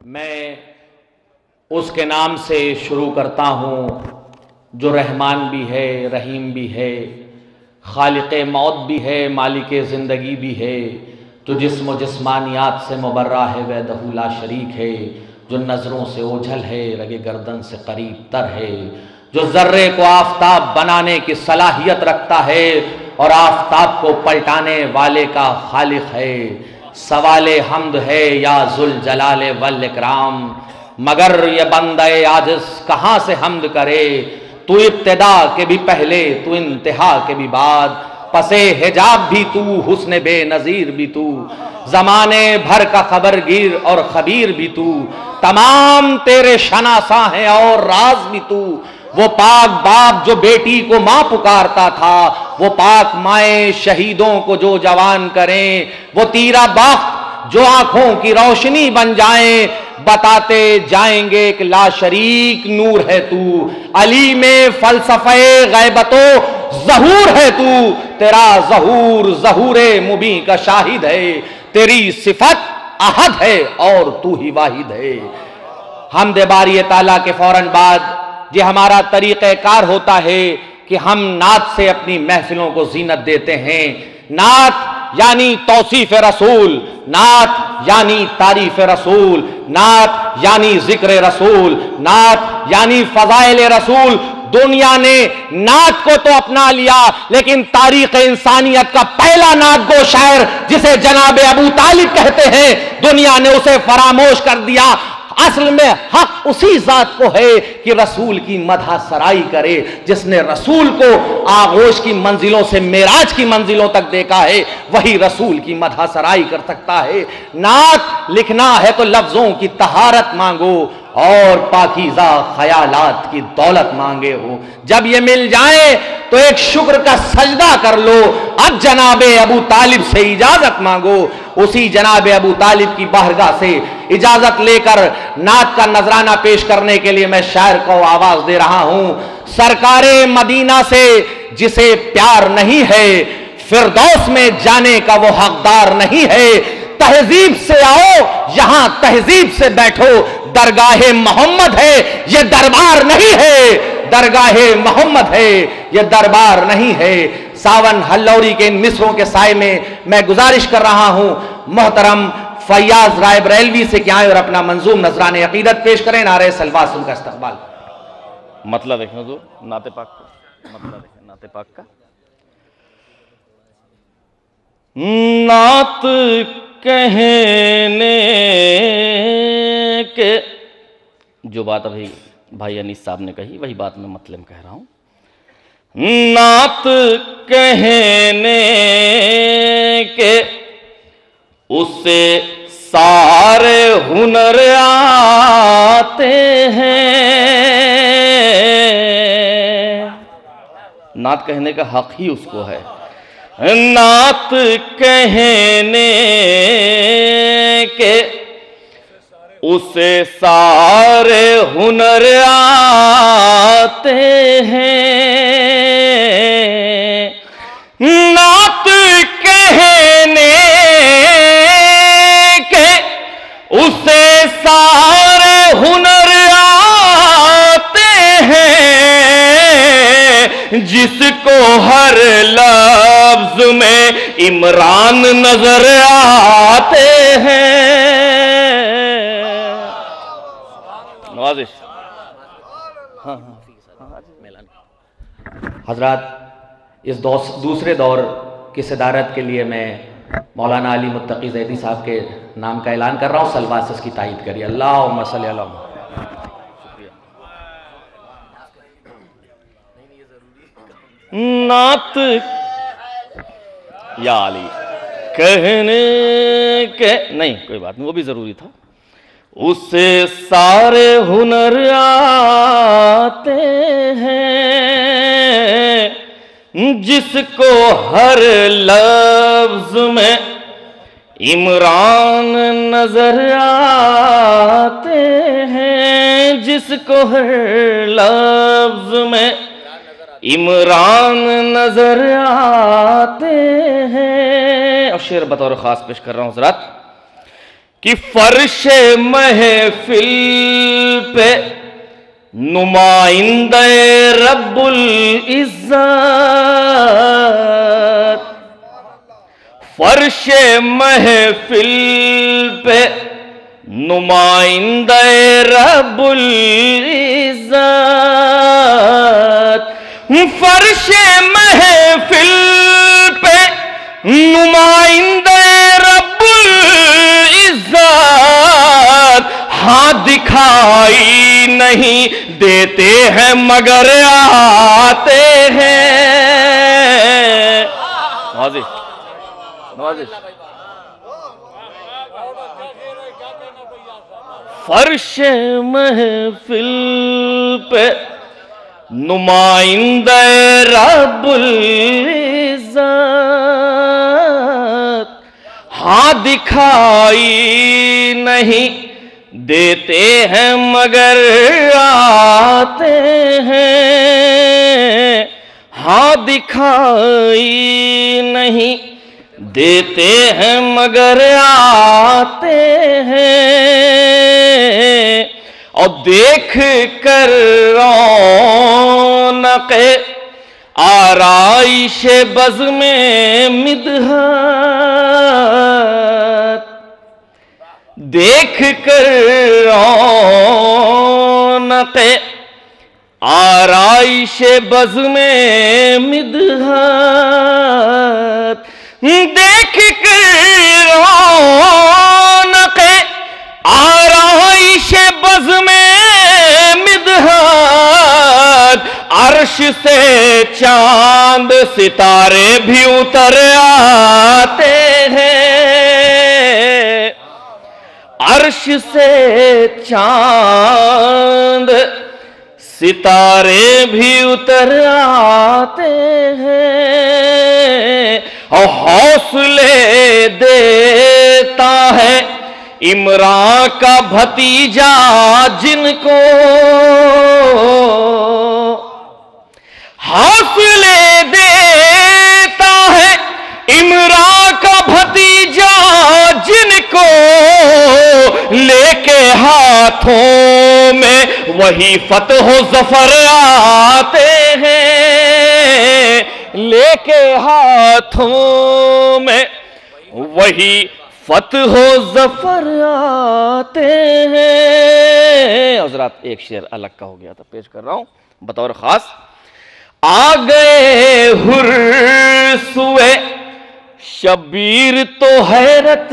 मैं उसके नाम से शुरू करता हूँ जो रहमान भी है, रहीम भी है, खालिक मौत भी है, मालिक ज़िंदगी भी है, जो जिस्म व जिस्मानियात से मुबर्रा है, वहदहू ला शरीक है, जो नज़रों से ओझल है, रगे गर्दन से करीब तर है, जो ज़र्रे को आफताब बनाने की सलाहियत रखता है और आफताब को पलटाने वाले का खालिक है। सवाले हम्द है या जुल जलाले वल इकराम, मगर ये बंदे आजिज़ कहाँ से हम्द करे। तू इब्तिदा के भी पहले, तू इंतहा के भी बाद, पसे हिजाब भी तू, हुस्न बेनज़ीर भी तू, ज़माने भर का खबरगीर और खबीर भी तू, तमाम तेरे शनासा हैं और राज भी तू। वो पाक बाप जो बेटी को माँ पुकारता था, वो पाक माए शहीदों को जो जवान करें, वो तीरा बख्त जो आंखों की रोशनी बन जाएं, बताते जाएंगे कि ला शरीक नूर है तू, अली में फलसफे गैबतो ज़हूर है तू, तेरा ज़हूर ज़हूरे मुबी का शाहिद है, तेरी सिफत अहद है और तू ही वाहिद है। हमद बारी ताला के फौरन बाद ये हमारा तरीक़ेकार होता है कि हम नात से अपनी महफिलों को जीनत देते हैं। नात यानी तौसीफ रसूल, नात यानी तारीफ रसूल, नात यानी जिक्र रसूल, नात यानी फजाइल रसूल। दुनिया ने नात को तो अपना लिया, लेकिन तारीख इंसानियत का पहला नात गो शायर जिसे जनाब अबू तालिब कहते हैं, दुनिया ने उसे फरामोश कर दिया। असल में हक उसी जात को है कि रसूल की मदह सराई करे, जिसने रसूल को आगोश की मंजिलों से मेराज की मंजिलों तक देखा है, वही रसूल की मदह सराई कर सकता है। नात लिखना है तो लफ्जों की तहारत मांगो और पाकीज़ा ख्यालात की दौलत मांगे हो। जब ये मिल जाए तो एक शुक्र का सजदा कर लो। अब जनाबे अबू तालिब से इजाजत मांगो। उसी जनाबे अबू तालिब की बारगाह से इजाजत लेकर नात का नजराना पेश करने के लिए मैं शायर को आवाज दे रहा हूं। सरकारे मदीना से जिसे प्यार नहीं है, फिरदौस में जाने का वो हकदार नहीं है। तहजीब से आओ, यहां तहजीब से बैठो, दरगाहे मोहम्मद है ये दरबार नहीं है, दरगाहे मोहम्मद है ये दरबार नहीं है। सावन हल्लौरी के इन मिसरों के साए में मैं गुजारिश कर रहा हूं मोहतरम फैयाज राय बरेलवी से कि आए और अपना मंजूम नजराने अकीदत पेश करें। नारे सलवात उनका इस्तकबाल। मतलब देखें जो नाते पाक का मतलब देखें, नाते पाक का नात कहने के जो बात अभी भाई अनीस साहब ने कही, वही बात मैं मतलब कह रहा हूं। नात कहने के उससे सारे हुनर आते हैं। नात कहने का हक ही उसको है। नात कहने के उसे सारे हुनर आते हैं। नात कहने के उसे सारे हुनर आते हैं, जिसको हर लफ्ज में इमरान नजर आते हैं। नवाजिश हजरात, इस दूसरे दौर की सदारत के लिए मैं मौलाना अली मुत्तकी ज़ैदी साहब के नाम का ऐलान कर रहा हूँ। सलवात से उसकी तायीद करिए। अल्लाहुम्मा सल्ली अला नात या अली कहने के नहीं, कोई बात नहीं, वो भी जरूरी था। उससे सारे हुनर आते हैं, जिसको हर लफ्ज में इमरान नजर आते हैं, जिसको हर लफ्ज में इमरान नजर आते हैं। और शेर बतौर खास पेश कर रहा हूं हज़रात। कि फर्शे महफिल पे नुमाइंदे रब्बुल इज्जत, फर्शे महफिल पे नुमाइंदे रब्बुल इज्जत, फर्शे महफिल पे नुमाइंदे रब्बुल इज्जत, हाँ दिखाई नहीं देते हैं मगर आते हैं। नवाजिश नवाजिश। फर्शे महफिल पे नुमाइंदे रब्बुल इज्जत, हाँ दिखाई नहीं देते हैं मगर आते हैं, हाँ दिखाई नहीं देते हैं मगर आते हैं। और देख कर रौनक़े आराइश बज़ में मिदहत, देख कर रौनक़े आराइश बज़ में मिदहत, देख कर रौनक़े आराइश बज़ में मिदहत, अर्श से चांद सितारे भी उतर आते हैं, अर्श से चांद सितारे भी उतर आते हैं। और हौसले देता है इमरान का भतीजा जिनको, हौसले देता है इमरान का भतीजा जिनको, लेके हाथों में वही फतह ज़फ़र आते हैं, लेके हाथों में वही फतह ज़फ़र आते हैं। हज़रात एक शेर अलग का हो गया था, पेश कर रहा हूं बतौर खास। आ गए हुर्सुए शबीर तो हैरत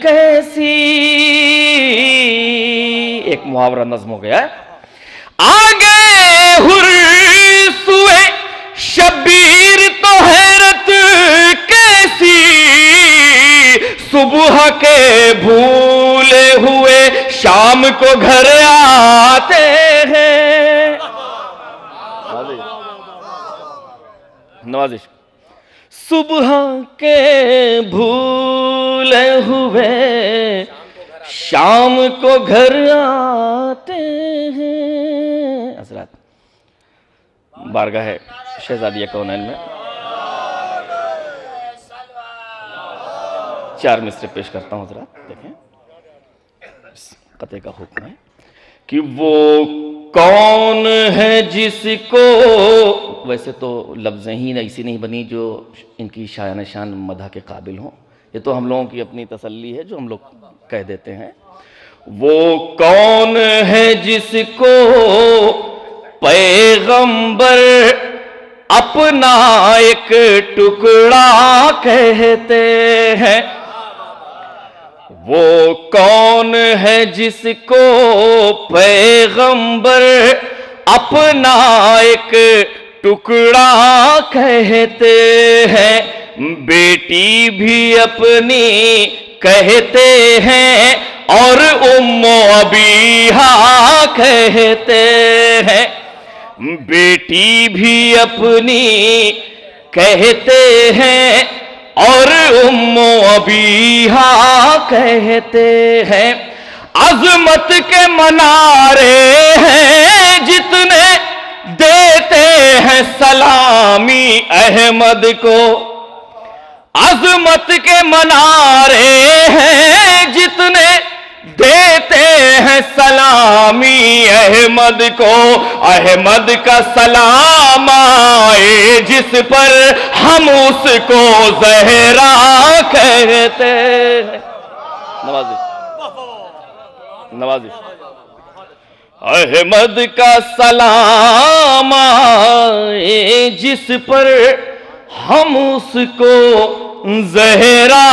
कैसी, एक मुहावरा नज़्म हो गया है। आ गए हुर्सुए शबीर तो हैरत कैसी, सुबह के भूले हुए शाम को घर आते हैं। नवाजिश। सुबह के भूले हुए शाम को घर आते हैं। हज़रात बारगाह शहजादिया कौनैन में 4 मिसरे पेश करता हूँ। हज़रात देखें, कते का हुक्म है कि वो कौन है जिसको, वैसे तो लफ्ज़ें ही ऐसी नहीं बनी जो इनकी शान शान मदह के काबिल हों, ये तो हम लोगों की अपनी तसल्ली है जो हम लोग कह देते हैं। वो कौन है जिसको पैगंबर अपना एक टुकड़ा कहते हैं, वो कौन है जिसको पैगंबर अपना एक टुकड़ा कहते हैं, बेटी भी अपनी कहते हैं और उम्मो अबीहा कहते हैं, बेटी भी अपनी कहते हैं और उम्मो अबीहा कहते हैं। अज़मत के मनारे हैं जितने देते हैं सलामी अहमद को, अज़मत के मनारे हैं जितने देते हैं सलामी अहमद को, अहमद का सलाम आए जिस पर हम उसको ज़हरा कहते हैं। नवाज़िश नवाज़िश। अहमद का सलाम आए जिस पर हम उसको ज़हरा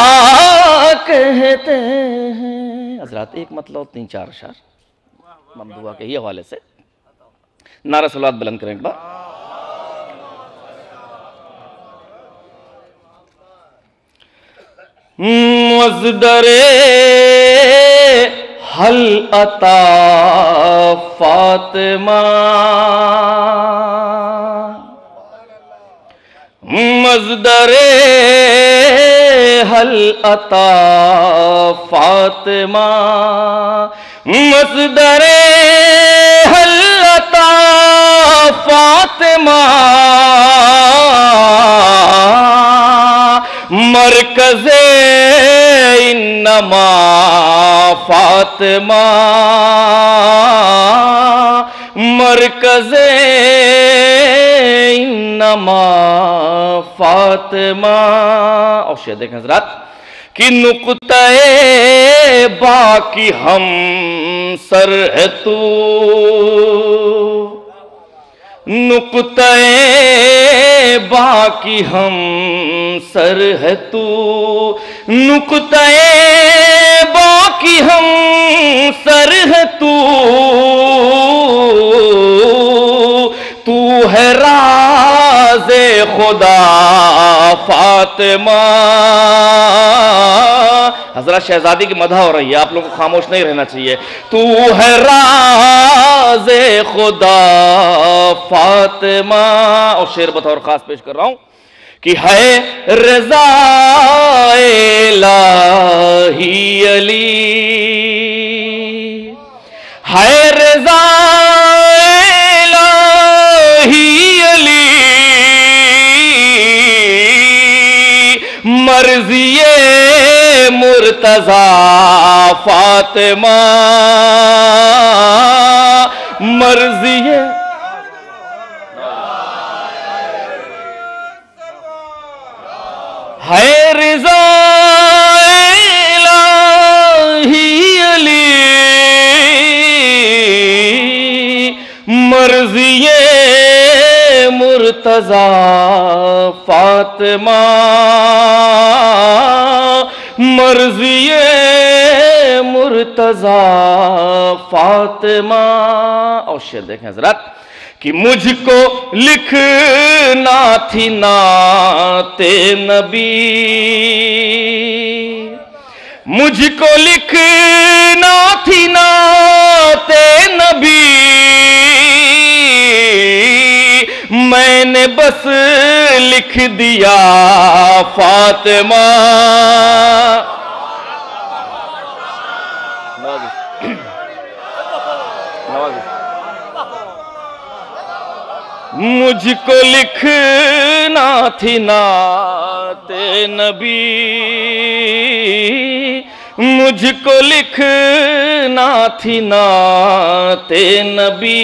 कहते हैं। हज़रात एक मतलब 3-4 अशार ममदुआ के ही हवाले से नारा सलावत बुलंद करें एक बार। मज़दरे हल अता फातिमा, मज़दरे हल अता फातिमा, मज़दरे हल अता फातिमा, मरकज़े इन्नमा फातिमा, मरकज़े इन्नमा फातिमा। और शेर देखें हज़रात कि नुक़्ता-ए बाकी हम सर है तू, नुक़्ता-ए बाकी हम सर है तू, नुक़्ता-ए बाकी हम सर है तू, तू है राज़े खुदा फातिमा। हज़रत शहजादी की मदह हो रही है, आप लोगों को खामोश नहीं रहना चाहिए। तू है राज़े खुदा फातिमा। और शेर बतौर खास पेश कर रहा हूं कि है रज़ा इलाही अली, है रज़ा इलाही अली, मर्ज़िए मुर्तज़ा फातिमा, मर्ज़िए है रज़ा इलाही अली, मर्ज़िए मुर्तज़ा फातिमा, मर्ज़िए मुर्तज़ा फातिमा। और शेर देखें हज़रात कि मुझको लिखना थी नाते नबी, मुझको लिखना थी नाते नबी, मैंने बस लिख दिया फातिमा। मुझको लिखना थी नाते नबी, मुझको लिखना थी नाते नबी,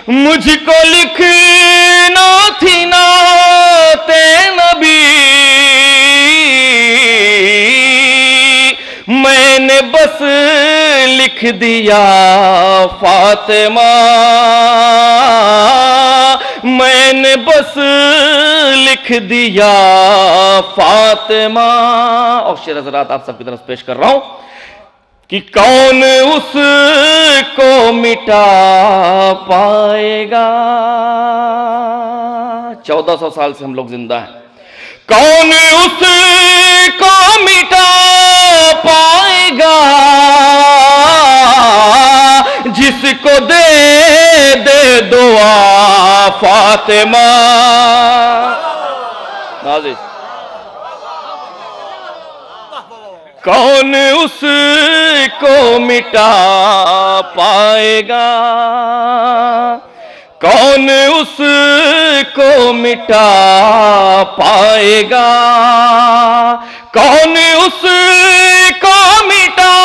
मुझको लिखना थी नाते नबी, मैंने बस लिख दिया फातिमा, मैंने बस लिख दिया फातिमा। और शेर हज़रात आप सबकी तरफ पेश कर रहा हूं कि कौन उसको मिटा पाएगा। 1400 साल से हम लोग जिंदा हैं। कौन उसको मिटा पाएगा जिसको दे दे दुआ फातिमा। नाज़िर कौन उसको मिटा पाएगा, कौन उसको मिटा पाएगा, कौन उसको मिटा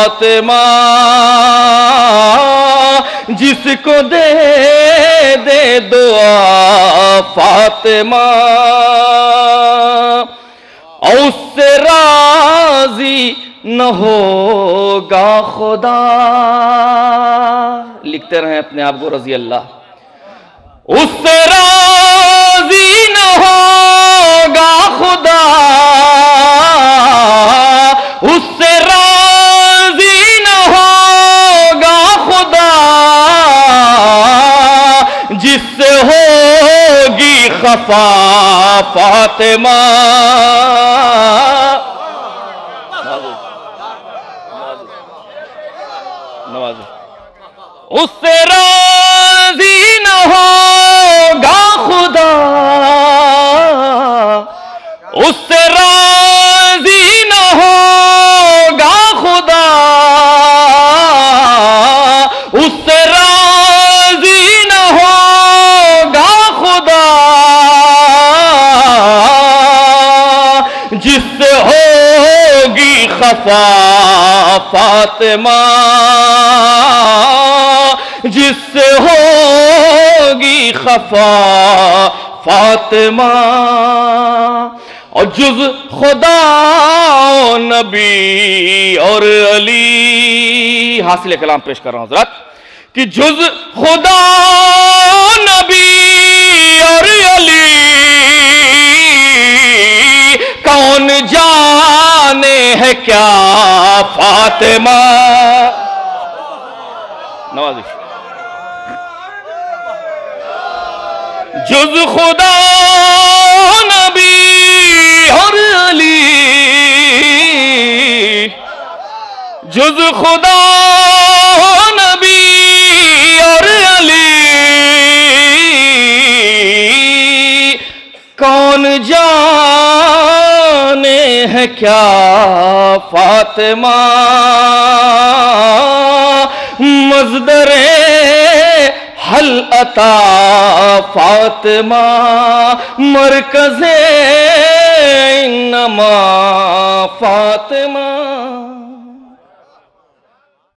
फातिमा, जिसको दे दे दुआ फातिमा, और उससे राजी न होगा खुदा। लिखते रहें अपने आप को रजी अल्लाह। उससे राजी न होगा खुदा, उससे राजी न होगा खुदा, जिससे होगी खफा फातिमा। उससे राजी न होगा खुदा, उससे राजी न होगा खुदा, उससे राजी न होगा खुदा, जिससे होगी खफा फातिमा, जिससे होगी खफा फातिमा। और जुज़ खुदा नबी और अली, हासिल कलाम पेश कर रहा हूं हज़रत, कि जुज़ खुदा नबी और अली कौन जाने है क्या फातिमा। नवाज़िश। जुज़ खुदा नबी और अली, जुज़ खुदा नबी और अली कौन जाने है क्या फातिमा। मज़दरे हल अता फातिमा, मरकज़े इन्नमा फातिमा।